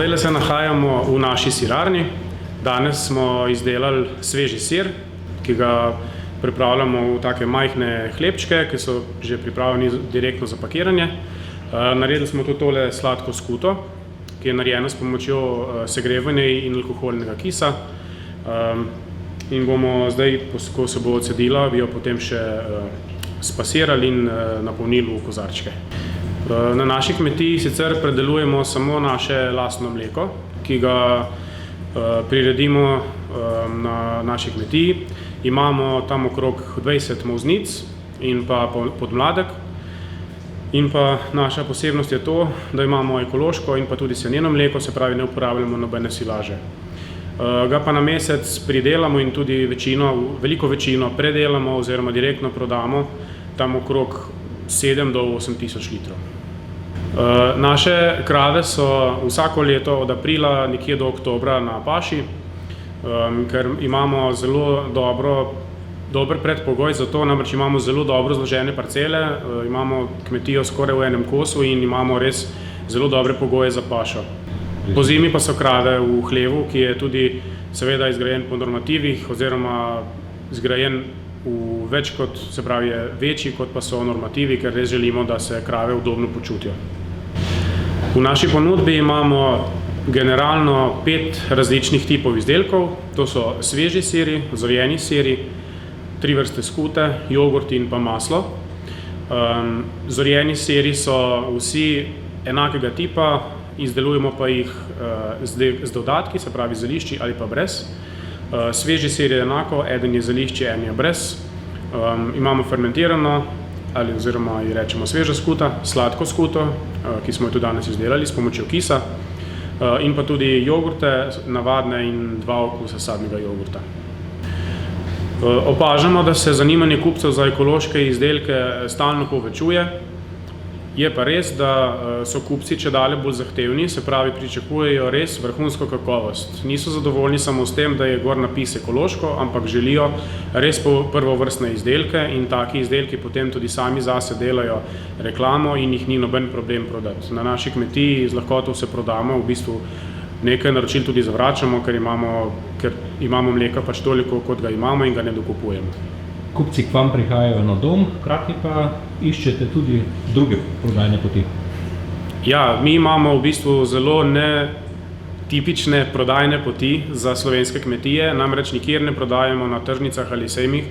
Zdaj se nahajamo v naši sirarni. Danes smo izdelali sveži sir, ki ga pripravljamo v take majhne hlebčke, ki so že pripravljeni direktno za pakiranje. Naredili smo tudi tole sladko skuto, ki je narejena s pomočjo segrevanja in alkoholnega kisa. In bomo zdaj, ko se bo odcedila, bi jo potem še spasirali in napolnili v kozarčke. Na naši kmetiji sicer predelujemo samo naše lastno mleko, ki ga priredimo na naši kmetiji. Imamo tam okrog 20 molznic in pa podmladek. In pa naša posebnost je to, da imamo ekološko in pa tudi seneno mleko, se pravi, ne uporabljamo nobene silaže. Ga pa na mesec pridelamo in tudi veliko večino predelamo oziroma direktno prodamo tam okrog 7 do 8 tisoč litrov. Naše krave so vsako leto od aprila nekje do oktobra na paši, ker imamo zelo dober predpogoj za to, namreč imamo zelo dobro zložene parcele, imamo kmetijo skoraj v enem kosu in imamo res zelo dobre pogoje za pašo. Pozimi pa so krave v hlevu, ki je tudi seveda izgrajen po normativih oziroma izgrajen v več kot, se pravi, je večji kot pa so normativi, ker res želimo, da se krave udobno počutijo. V naši ponudbi imamo generalno 5 različnih tipov izdelkov. To so sveži siri, zorjeni siri, 3 vrste skute, jogurt in pa maslo. Zorjeni siri so vsi enakega tipa, izdelujemo pa jih z dodatki, se pravi zelišči ali pa brez. Sveži sir je enako, eden je zelišči, en je brez. Imamo fermentirano ali oziroma ji rečemo sveža skuta, sladko skuto, ki smo jo tudi danes izdelali s pomočjo kisa, in pa tudi jogurte, navadne in 2 okusa sadnega jogurta. Opažamo, da se zanimanje kupcev za ekološke izdelke stalno povečuje. Je pa res, da so kupci čedalje bolj zahtevni, se pravi, pričakujejo res vrhunsko kakovost. Niso zadovoljni samo s tem, da je gor napis ekološko, ampak želijo res prvovrstne izdelke in taki izdelki potem tudi sami zase delajo reklamo in jih ni noben problem prodati. Na naši kmetiji z lahkoto se prodamo, v bistvu nekaj naročil tudi zavračamo, ker imamo mleka pač toliko, kot ga imamo in ga ne dokupujemo. Kupci k vam prihajajo na dom, hkrati pa iščete tudi druge prodajne poti. Ja, mi imamo v bistvu zelo netipične prodajne poti za slovenske kmetije, namreč nikjer ne prodajamo na tržnicah ali sejmih.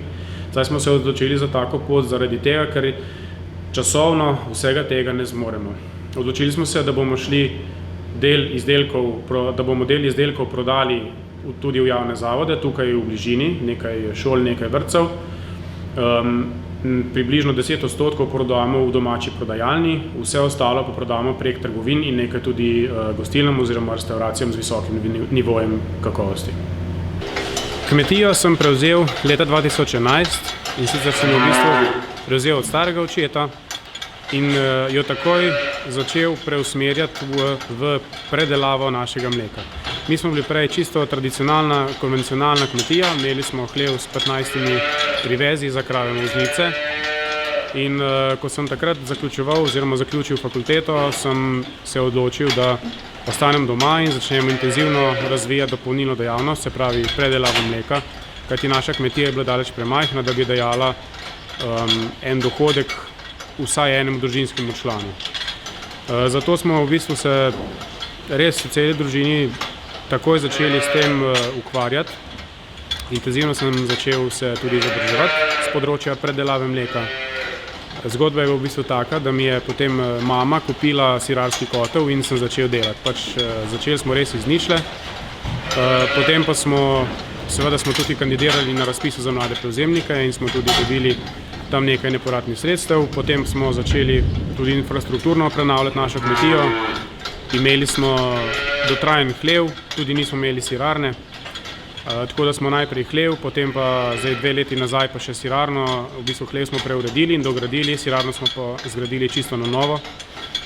Zdaj smo se odločili za tako pot zaradi tega, ker časovno vsega tega ne zmoremo. Odločili smo se, da bomo del izdelkov prodali tudi v javne zavode, tukaj v bližini, nekaj šol, nekaj vrtcev. Približno 10% prodamo v domači prodajalni, vse ostalo pa prodamo prek trgovin in nekaj tudi gostilnam oziroma restauracijam z visokim nivojem kakovosti. Kmetijo sem prevzel leta 2011 in sicer sem v bistvu prevzel od starega očeta in jo takoj začel preusmerjati v predelavo našega mleka. Mi smo bili prej čisto tradicionalna, konvencionalna kmetija, imeli smo hlev s 15 privezi za krave molznice in ko sem takrat zaključil fakulteto, sem se odločil, da ostanem doma in začnem intenzivno razvijati dopolnilno dejavnost, se pravi predelavo mleka, kajti naša kmetija je bila daleč premajhna, da bi dajala en dohodek vsaj enemu družinskemu članu. Zato smo v bistvu se res v celi družini takoj začeli s tem ukvarjati. Intenzivno sem začel se tudi izobraževati s področja predelave mleka. Zgodba je v bistvu taka, da mi je potem mama kupila sirarski kotel in sem začel delati. Začeli smo res iz ničle, potem pa smo tudi kandidirali na razpisu za mlade prevzemnike in smo tudi dobili tam nekaj nepovratnih sredstev. Potem smo začeli tudi infrastrukturno prenavljati našo kmetijo. Imeli smo dotrajen hlev, tudi nismo imeli sirarne, tako da smo najprej hlev, potem pa zdaj 2 leti nazaj pa še sirarno. V bistvu hlev smo preuredili in dogradili, sirarno smo pa zgradili čisto na novo,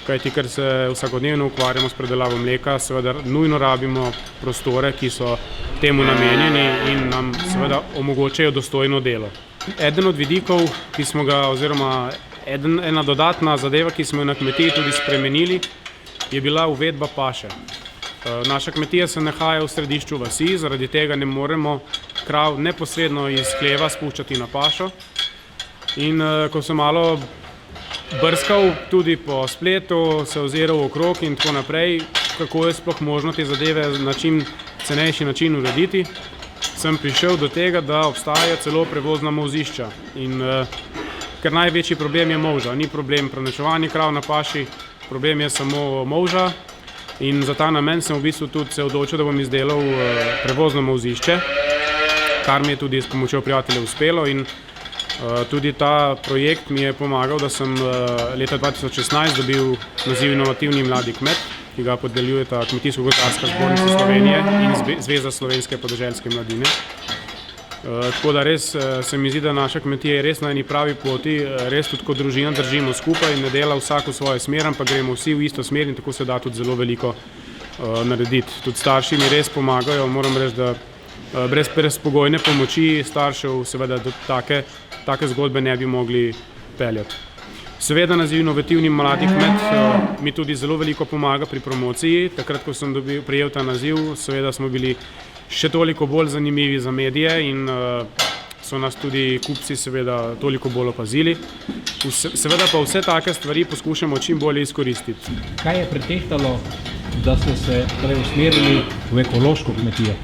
kajti ker se vsakodnevno ukvarjamo s predelavo mleka, seveda nujno rabimo prostore, ki so temu namenjeni in nam seveda omogočajo dostojno delo. Eden od vidikov, ki smo ga, oziroma ena dodatna zadeva, ki smo jo na kmetiji tudi spremenili, je bila uvedba paše. Naša kmetija se nahaja v središču vasi, zaradi tega ne moremo krav neposredno iz hleva spuščati na pašo. In ko sem malo brskal tudi po spletu, se oziral okrog in tako naprej, kako je sploh možno te zadeve na cenejši način urediti, sem prišel do tega, da obstajajo celo prevozna molzišča. In ker največji problem je molža, ni problem prenočevanje krav na paši, problem je samo molža. In za ta namen sem v bistvu tudi se odločil, da bom izdelal prevozno molzišče, kar mi je tudi s pomočjo prijateljev uspelo. In tudi ta projekt mi je pomagal, da sem leta 2016 dobil naziv Inovativni mladi kmet, ki ga podeljujeta Kmetijsko-gozdarska zbornica Slovenije in Zveza slovenske podeželske mladine. Tako da res se mi zdi, da naša kmetija je res na eni pravi poti, res tudi kot družina držimo skupaj in ne dela vsak v svojo smer, ampak gremo vsi v isto smer in tako se da tudi zelo veliko narediti. Tudi starši mi res pomagajo, moram reči, da brez pogojne pomoči staršev seveda do take zgodbe ne bi mogli peljati. Seveda naziv Inovativni mladi kmet mi tudi zelo veliko pomaga pri promociji. Takrat, ko sem prejel ta naziv, seveda smo bili še toliko bolj zanimivi za medije in so nas tudi kupci seveda toliko bolj opazili. Seveda pa vse take stvari poskušamo čim bolje izkoristiti. Kaj je pretehtalo, da ste se usmerili v ekološko kmetijo?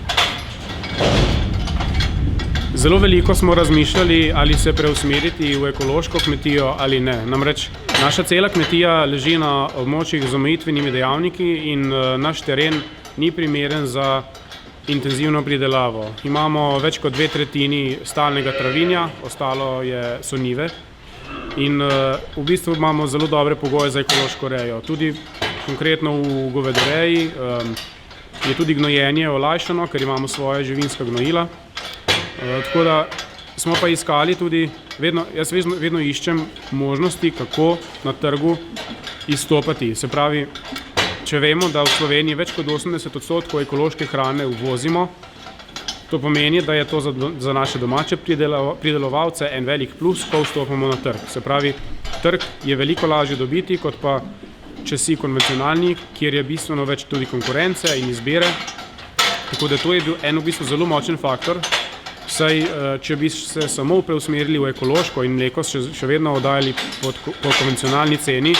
Zelo veliko smo razmišljali, ali se preusmeriti v ekološko kmetijo ali ne. Namreč naša cela kmetija leži na območjih z omejitvenimi dejavniki in naš teren ni primeren za intenzivno pridelavo. Imamo več kot 2/3 stalnega travinja, ostalo so njive in v bistvu imamo zelo dobre pogoje za ekološko rejo. Tudi konkretno v govedoreji je tudi gnojenje olajšano, ker imamo svoje živinska gnojila. Tako da smo pa iskali tudi, jaz vedno iščem možnosti, kako na trgu izstopati. Se pravi, če vemo, da v Sloveniji več kot 80% ekološke hrane uvozimo, to pomeni, da je to za naše domače pridelovalce en velik plus, ko vstopamo na trg. Se pravi, trg je veliko lažje dobiti, kot pa če si konvencionalni, kjer je bistveno več tudi konkurence in izbire. Tako da to je bil en v bistvu zelo močen faktor. Saj, če bi se samo preusmerili v ekološko in mleko še vedno oddajali po konvencionalni ceni,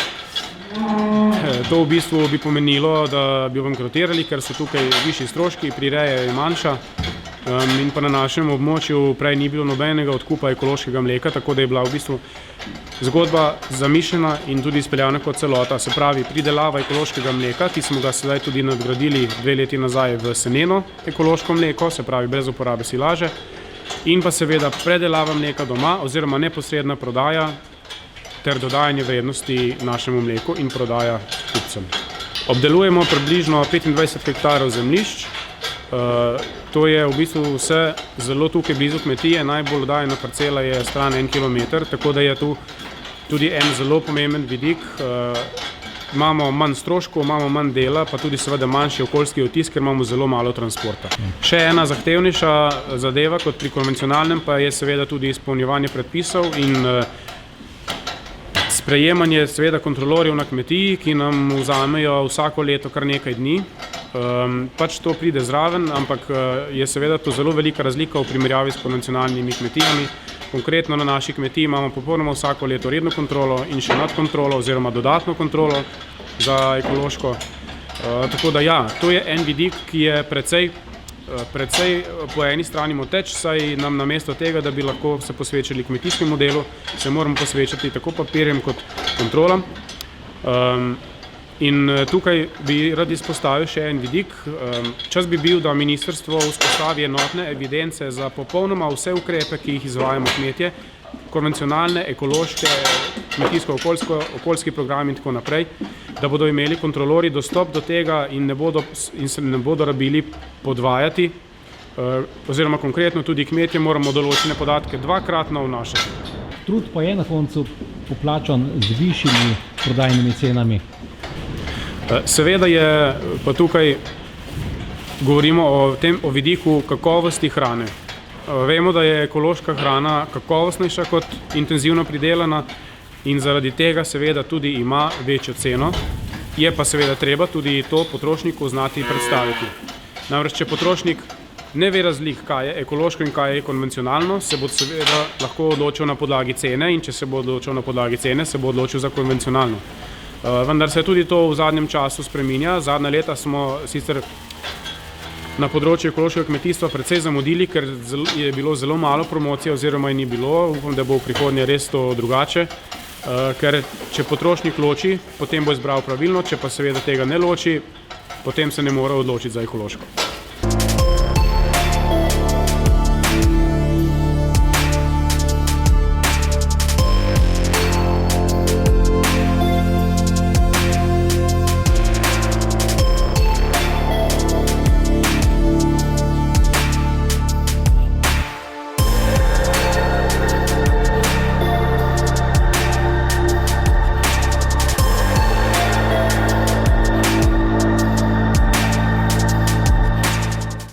to v bistvu bi pomenilo, da bi bankrotirali, ker so tukaj višji stroški, prireja je manjša in pa na našem območju prej ni bilo nobenega odkupa ekološkega mleka, tako da je bila v bistvu zgodba zamišljena in tudi izpeljana kot celota. Se pravi, pridelava ekološkega mleka, ki smo ga sedaj tudi nadgradili 2 leti nazaj v seneno ekološko mleko, se pravi brez uporabe silaže, in pa seveda predelava mleka doma oziroma neposredna prodaja ter dodajanje vrednosti našemu mleku in prodaja kupcem. Obdelujemo približno 25 hektarov zemljišč. To je v bistvu vse zelo tukaj blizu kmetije, najbolj oddaljena parcela je stran 1 kilometer, tako da je tu tudi en zelo pomemben vidik. Imamo manj stroškov, imamo manj dela, pa tudi seveda manjši okoljski odtis, ker imamo zelo malo transporta. Še ena zahtevnejša zadeva kot pri konvencionalnem pa je seveda tudi izpolnjevanje predpisov in sprejemanje seveda kontrolorjev na kmetiji, ki nam vzamejo vsako leto kar nekaj dni. Pač to pride zraven, ampak je seveda to zelo velika razlika v primerjavi s konvencionalnimi kmetijami. Konkretno na naši kmetiji imamo popolnoma vsako leto redno kontrolo in še nadkontrolo oziroma dodatno kontrolo za ekološko. Tako da ja, to je en vidik, ki je precej po eni strani moteč, saj nam namesto tega, da bi lahko se posvečali kmetijskemu delu, se moramo posvečati tako papirjem kot kontrolam. In tukaj bi rad izpostavil še en vidik. Čas bi bil, da ministrstvo vzpostavi enotne evidence za popolnoma vse ukrepe, ki jih izvajamo kmetje, konvencionalne, ekološke, kmetijsko-okoljski program in tako naprej, da bodo imeli kontrolorji dostop do tega in se ne bodo rabili podvajati, oziroma konkretno tudi kmetje moramo določene podatke dvakratno vnašati. Trud pa je na koncu poplačan z višjimi prodajnimi cenami. Seveda je pa tukaj govorimo o vidiku kakovosti hrane. Vemo, da je ekološka hrana kakovostnejša kot intenzivno pridelana in zaradi tega seveda tudi ima večjo ceno. Je pa seveda treba tudi to potrošniku znati predstaviti. Namreč, če potrošnik ne ve razlik, kaj je ekološko in kaj je konvencionalno, se bo seveda lahko odločil na podlagi cene in če se bo odločil na podlagi cene, se bo odločil za konvencionalno. Vendar se tudi to v zadnjem času spreminja. Zadnja leta smo sicer na področju ekološkega kmetijstva precej zamudili, ker je bilo zelo malo promocije oziroma je ni bilo. Upam, da bo v prihodnje res to drugače, ker če potrošnik loči, potem bo izbral pravilno, če pa seveda tega ne loči, potem se ne more odločiti za ekološko.